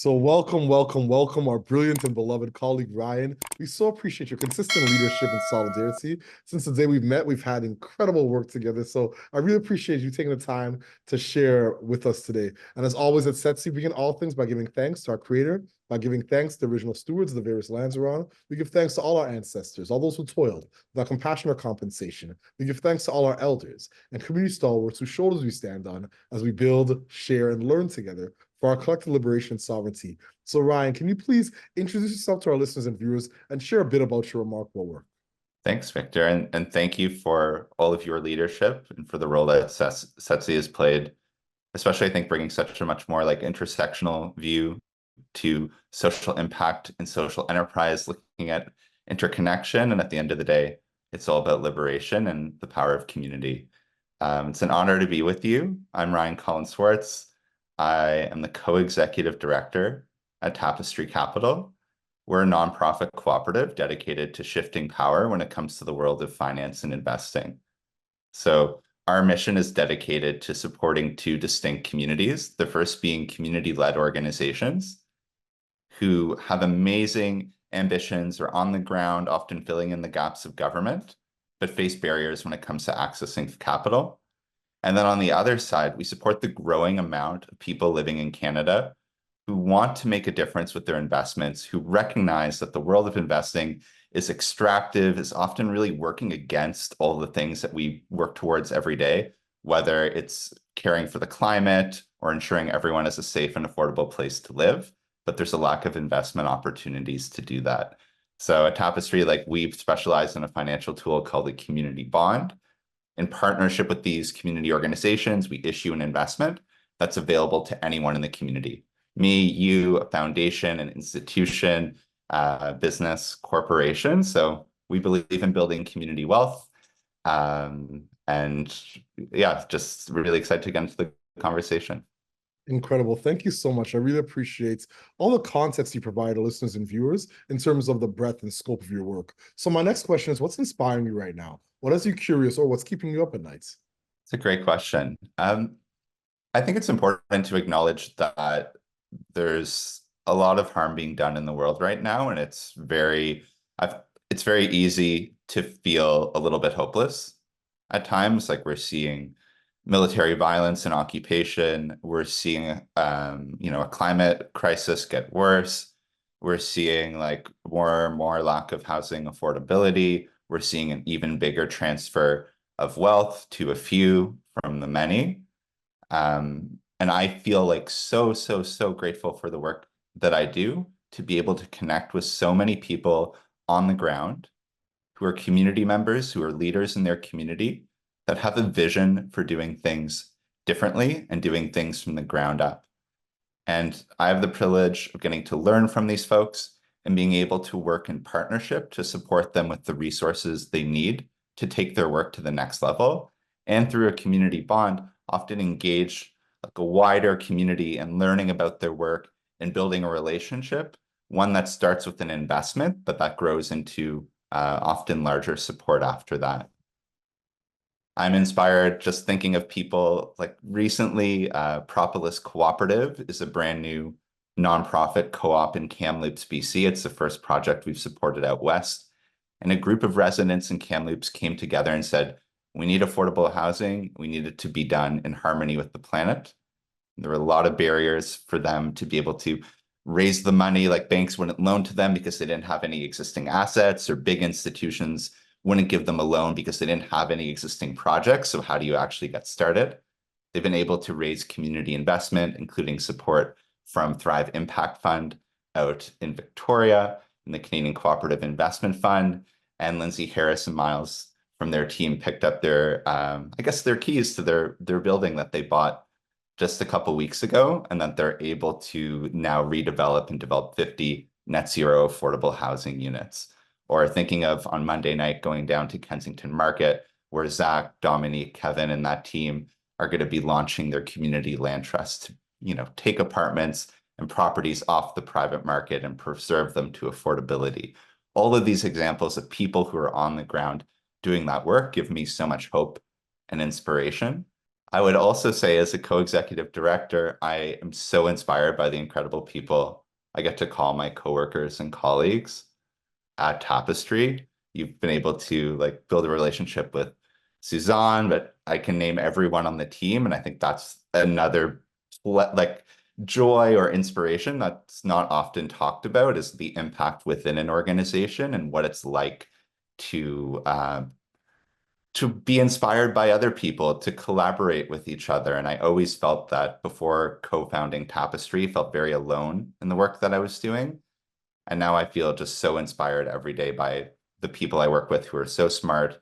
So welcome, welcome, welcome, our brilliant and beloved colleague, Ryan. We so appreciate your consistent leadership and solidarity. Since the day we've met, we've had incredible work together. So I really appreciate you taking the time to share with us today. And as always at Setsi, we begin all things by giving thanks to our creator, by giving thanks to the original stewards of the various lands around. We give thanks to all our ancestors, all those who toiled without compassion or compensation. We give thanks to all our elders and community stalwarts whose shoulders we stand on as we build, share, and learn together for our collective liberation and sovereignty. So Ryan, can you please introduce yourself to our listeners and viewers and share a bit about your remarkable work? Thanks, Victor, and thank you for all of your leadership and for the role that Setsi has played, especially I think bringing such a much more like intersectional view to social impact and social enterprise, looking at interconnection. And at the end of the day, it's all about liberation and the power of community. It's an honor to be with you. I'm Ryan Collins-Swartz. I am the Co-Executive Director at Tapestry Capital. We're a nonprofit cooperative dedicated to shifting power when it comes to the world of finance and investing. So our mission is dedicated to supporting two distinct communities, the first being community-led organizations who have amazing ambitions, are on the ground, often filling in the gaps of government, but face barriers when it comes to accessing capital. And then on the other side, we support the growing amount of people living in Canada who want to make a difference with their investments, who recognize that the world of investing is extractive, is often really working against all the things that we work towards every day, whether it's caring for the climate or ensuring everyone has a safe and affordable place to live. But there's a lack of investment opportunities to do that. So at Tapestry, like we've specialized in a financial tool called the community bond. In partnership with these community organizations, we issue an investment that's available to anyone in the community. Me, you, a foundation, an institution, business, corporation. So we believe in building community wealth. And yeah, just really excited to get into the conversation. Incredible. Thank you so much. I really appreciate all the context you provide to listeners and viewers in terms of the breadth and scope of your work. So my next question is, what's inspiring you right now? What has you curious or what's keeping you up at night? It's a great question. I think it's important to acknowledge that there's a lot of harm being done in the world right now, and it's very easy to feel a little bit hopeless at times. Like we're seeing military violence and occupation. We're seeing, a climate crisis get worse. We're seeing like more and more lack of housing affordability. We're seeing an even bigger transfer of wealth to a few from the many. And I feel like so grateful for the work that I do to be able to connect with so many people on the ground who are community members, who are leaders in their community, that have a vision for doing things differently and doing things from the ground up. And I have the privilege of getting to learn from these folks and being able to work in partnership to support them with the resources they need to take their work to the next level. And through a community bond, often engage like a wider community and learning about their work and building a relationship, one that starts with an investment, but that grows into often larger support after that. I'm inspired just thinking of people like recently, Propolis Cooperative is a brand new nonprofit co-op in Kamloops, BC. It's the first project we've supported out west. And a group of residents in Kamloops came together and said, we need affordable housing. We need it to be done in harmony with the planet. There were a lot of barriers for them to be able to raise the money, like banks wouldn't loan to them because they didn't have any existing assets, or big institutions wouldn't give them a loan because they didn't have any existing projects. So how do you actually get started? They've been able to raise community investment, including support from Thrive Impact Fund out in Victoria, and the Canadian Cooperative Investment Fund, and Lindsay Harris and Miles from their team picked up their, their keys to their building that they bought just a couple weeks ago, and that they're able to now redevelop and develop 50 net zero affordable housing units. Or thinking of on Monday night going down to Kensington Market, where Zach, Dominique, Kevin, and that team are going to be launching their community land trust to, take apartments and properties off the private market and preserve them to affordability. All of these examples of people who are on the ground doing that work give me so much hope and inspiration. I would also say, as a co-executive director, I am so inspired by the incredible people I get to call my coworkers and colleagues at Tapestry. You've been able to like build a relationship with Suzanne, but I can name everyone on the team, and I think that's another like joy or inspiration that's not often talked about is the impact within an organization and what it's like to be inspired by other people, to collaborate with each other. And I always felt that before co-founding Tapestry, felt very alone in the work that I was doing. And now I feel just so inspired every day by the people I work with who are so smart,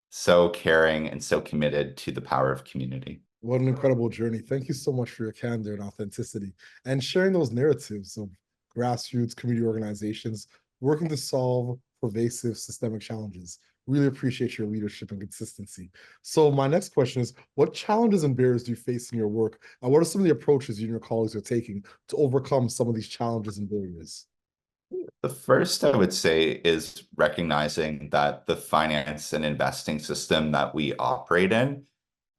so caring, and so committed to the power of community. What an incredible journey. Thank you so much for your candor and authenticity and sharing those narratives of grassroots community organizations working to solve pervasive systemic challenges. Really appreciate your leadership and consistency. So, my next question is, what challenges and barriers do you face in your work? And what are some of the approaches you and your colleagues are taking to overcome some of these challenges and barriers? The first I would say is recognizing that the finance and investing system that we operate in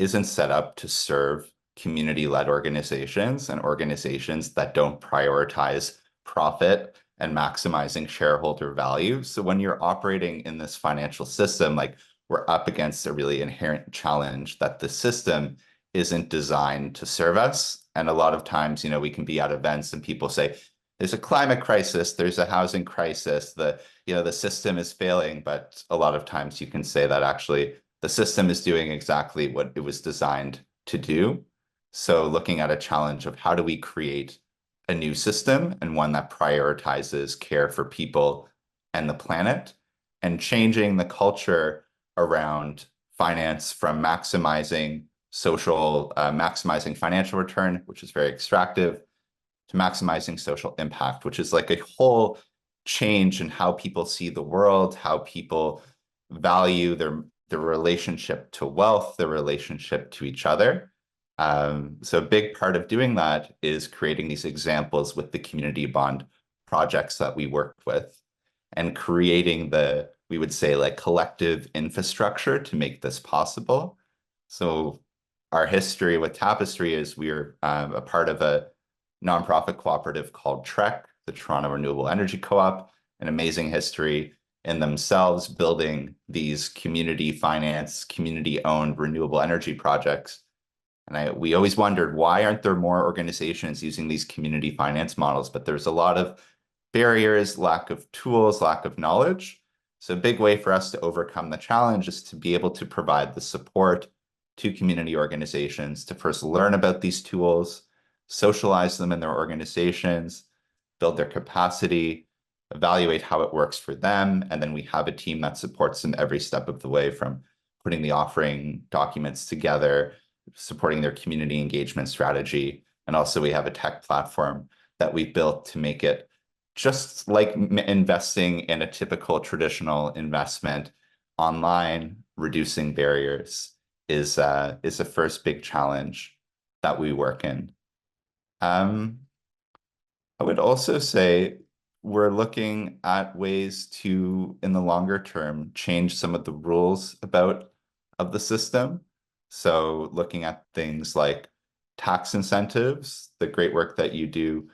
isn't set up to serve community-led organizations and organizations that don't prioritize profit and maximizing shareholder value. So when you're operating in this financial system, like we're up against a really inherent challenge that the system isn't designed to serve us. And a lot of times, we can be at events and people say, there's a climate crisis, there's a housing crisis, the system is failing, but a lot of times you can say that actually the system is doing exactly what it was designed to do. So looking at a challenge of how do we create a new system and one that prioritizes care for people and the planet, and changing the culture around finance from maximizing financial return, which is very extractive, to maximizing social impact, which is like a whole change in how people see the world, how people value their relationship to wealth, their relationship to each other. So a big part of doing that is creating these examples with the community bond projects that we work with and creating we would say like collective infrastructure to make this possible. So our history with Tapestry is we're a part of a nonprofit cooperative called TREC, the Toronto Renewable Energy Co-op, an amazing history in themselves, building these community finance, community-owned renewable energy projects. And we always wondered, why aren't there more organizations using these community finance models? But there's a lot of barriers, lack of tools, lack of knowledge. So a big way for us to overcome the challenge is to be able to provide the support to community organizations to first learn about these tools, socialize them in their organizations, build their capacity, evaluate how it works for them, and then we have a team that supports them every step of the way, from putting the offering documents together, supporting their community engagement strategy, and also we have a tech platform that we built to make it just like investing in a typical traditional investment online. Reducing barriers is a first big challenge that we work in. I would also say we're looking at ways to, in the longer term, change some of the rules of the system. So looking at things like tax incentives, the great work that you do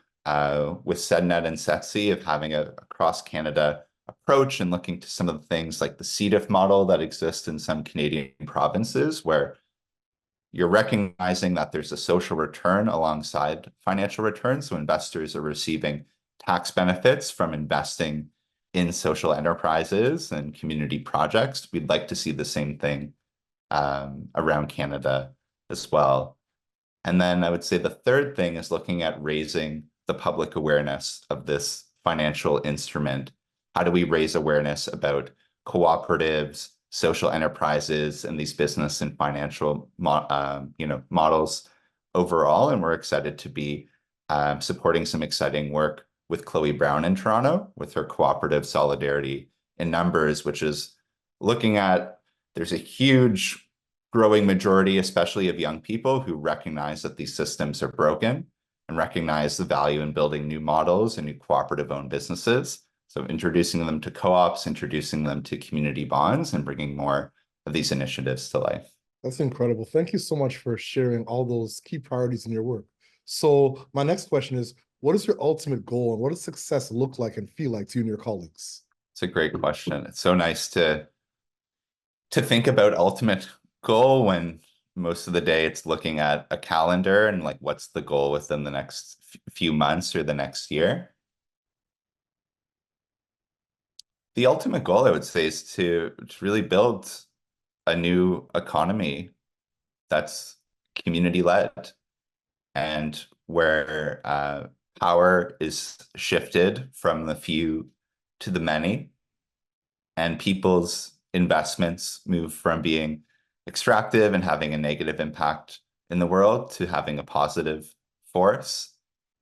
with SEDNet and Setsi of having a cross-Canada approach, and looking to some of the things like the CDIF model that exists in some Canadian provinces, where you're recognizing that there's a social return alongside financial return. So investors are receiving tax benefits from investing in social enterprises and community projects. We'd like to see the same thing around Canada as well. And then I would say the third thing is looking at raising the public awareness of this financial instrument. How do we raise awareness about cooperatives, social enterprises, and these business and financial models overall? And we're excited to be supporting some exciting work with Chloe Brown in Toronto with her cooperative Solidarity in Numbers, which is looking at, there's a huge growing majority, especially of young people, who recognize that these systems are broken and recognize the value in building new models and new cooperative-owned businesses. So introducing them to co-ops, introducing them to community bonds, and bringing more of these initiatives to life. That's incredible. Thank you so much for sharing all those key priorities in your work. So my next question is, what is your ultimate goal and what does success look like and feel like to you and your colleagues? It's a great question. It's so nice to think about ultimate goal when most of the day it's looking at a calendar and like what's the goal within the next few months or the next year. The ultimate goal, I would say, is to really build a new economy that's community led and where power is shifted from the few to the many, and people's investments move from being extractive and having a negative impact in the world to having a positive force.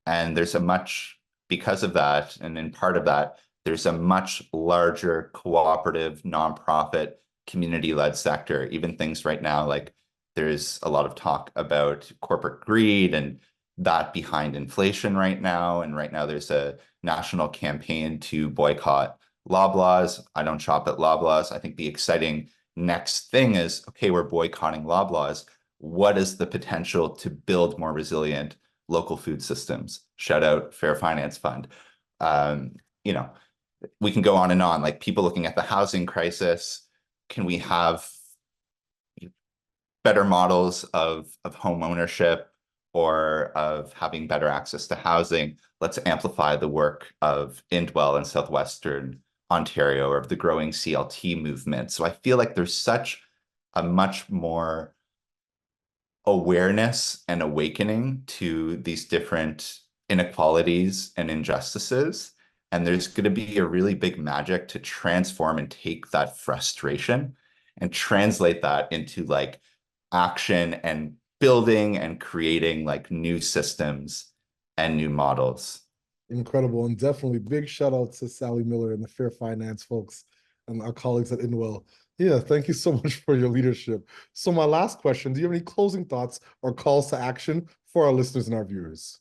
And there's a much, because of that, and in part of that, there's a much larger cooperative, nonprofit, community-led sector. Even things right now, like there's a lot of talk about corporate greed and that behind inflation right now. And right now there's a national campaign to boycott Loblaws. I don't shop at Loblaws. I think the exciting next thing is, okay, we're boycotting Loblaws. What is the potential to build more resilient local food systems? Shout out Fair Finance Fund. Um, you know, we can go on and on, like people looking at the housing crisis. Can we have better models of home ownership or of having better access to housing? Let's amplify the work of Indwell in Southwestern Ontario or of the growing CLT movement. So I feel like there's such a much more awareness and awakening to these different inequalities and injustices. And there's going to be a really big magic to transform and take that frustration and translate that into like action and building and creating like new systems and new models. Incredible. And definitely big shout out to Sally Miller and the Fair Finance folks and our colleagues at Inwell. Yeah, thank you so much for your leadership. So my last question, do you have any closing thoughts or calls to action for our listeners and our viewers?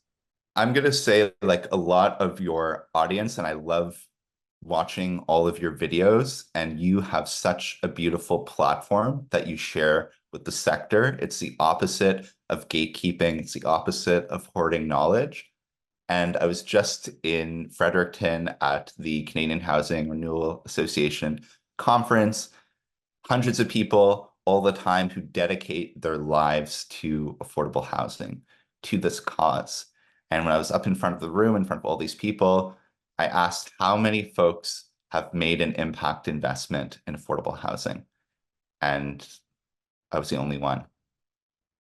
I'm going to say like a lot of your audience, and I love watching all of your videos, and you have such a beautiful platform that you share with the sector. It's the opposite of gatekeeping. It's the opposite of hoarding knowledge. And I was just in Fredericton at the Canadian Housing Renewal Association conference, hundreds of people all the time who dedicate their lives to affordable housing, to this cause. And when I was up in front of the room, in front of all these people, I asked how many folks have made an impact investment in affordable housing. And I was the only one.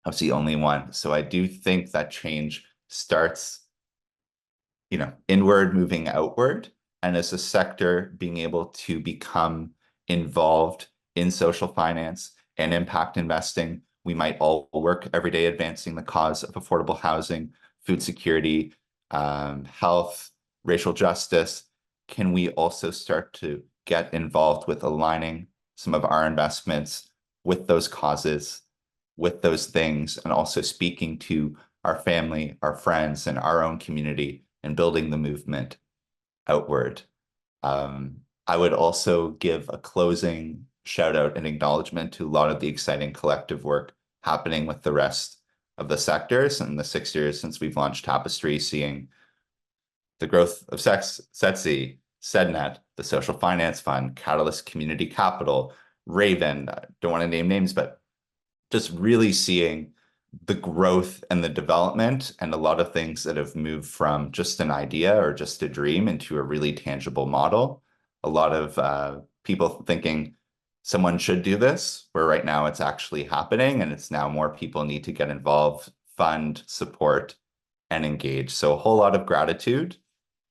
I was the only one. So I do think that change starts, inward moving outward. And as a sector, being able to become involved in social finance and impact investing, we might all work every day advancing the cause of affordable housing, food security, health, racial justice. Can we also start to get involved with aligning some of our investments with those causes, with those things, and also speaking to our family, our friends, and our own community and building the movement outward? I would also give a closing shout out and acknowledgement to a lot of the exciting collective work happening with the rest of the sectors in the 6 years since we've launched Tapestry, seeing the growth of Setsi, SedNet, the Social Finance Fund, Catalyst Community Capital, Raven. I don't want to name names, but just really seeing the growth and the development and a lot of things that have moved from just an idea or just a dream into a really tangible model. A lot of people thinking someone should do this, where right now it's actually happening, and it's now more people need to get involved, fund, support, and engage. So a whole lot of gratitude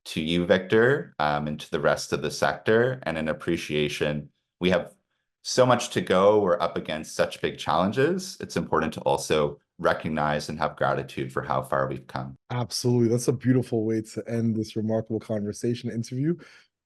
to you, Victor, and to the rest of the sector, and an appreciation. We have so much to go. We're up against such big challenges. It's important to also recognize and have gratitude for how far we've come. Absolutely. That's a beautiful way to end this remarkable conversation interview,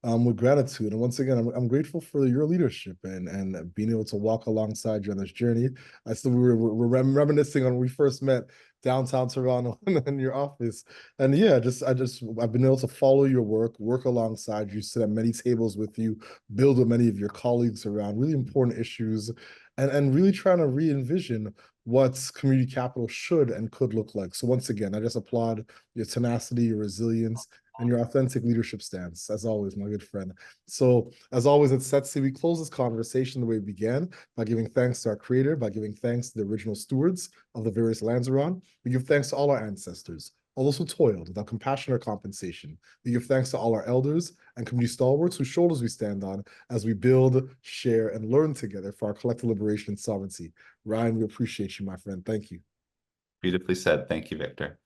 with gratitude. And once again, I'm grateful for your leadership and being able to walk alongside you on this journey. I still we're reminiscing on when we first met downtown Toronto in your office. And yeah, I've been able to follow your work alongside you, sit at many tables with you, build with many of your colleagues around really important issues. and really trying to re-envision what community capital should and could look like. So once again, I just applaud your tenacity, your resilience, and your authentic leadership stance, as always, my good friend. So, as always at Setsi, we close this conversation the way we began, by giving thanks to our creator, by giving thanks to the original stewards of the various lands we're on. We give thanks to all our ancestors, all those who toiled without compassion or compensation. We give thanks to all our elders and community stalwarts whose shoulders we stand on as we build, share, and learn together for our collective liberation and sovereignty. Ryan, we appreciate you, my friend. Thank you. Beautifully said. Thank you, Victor.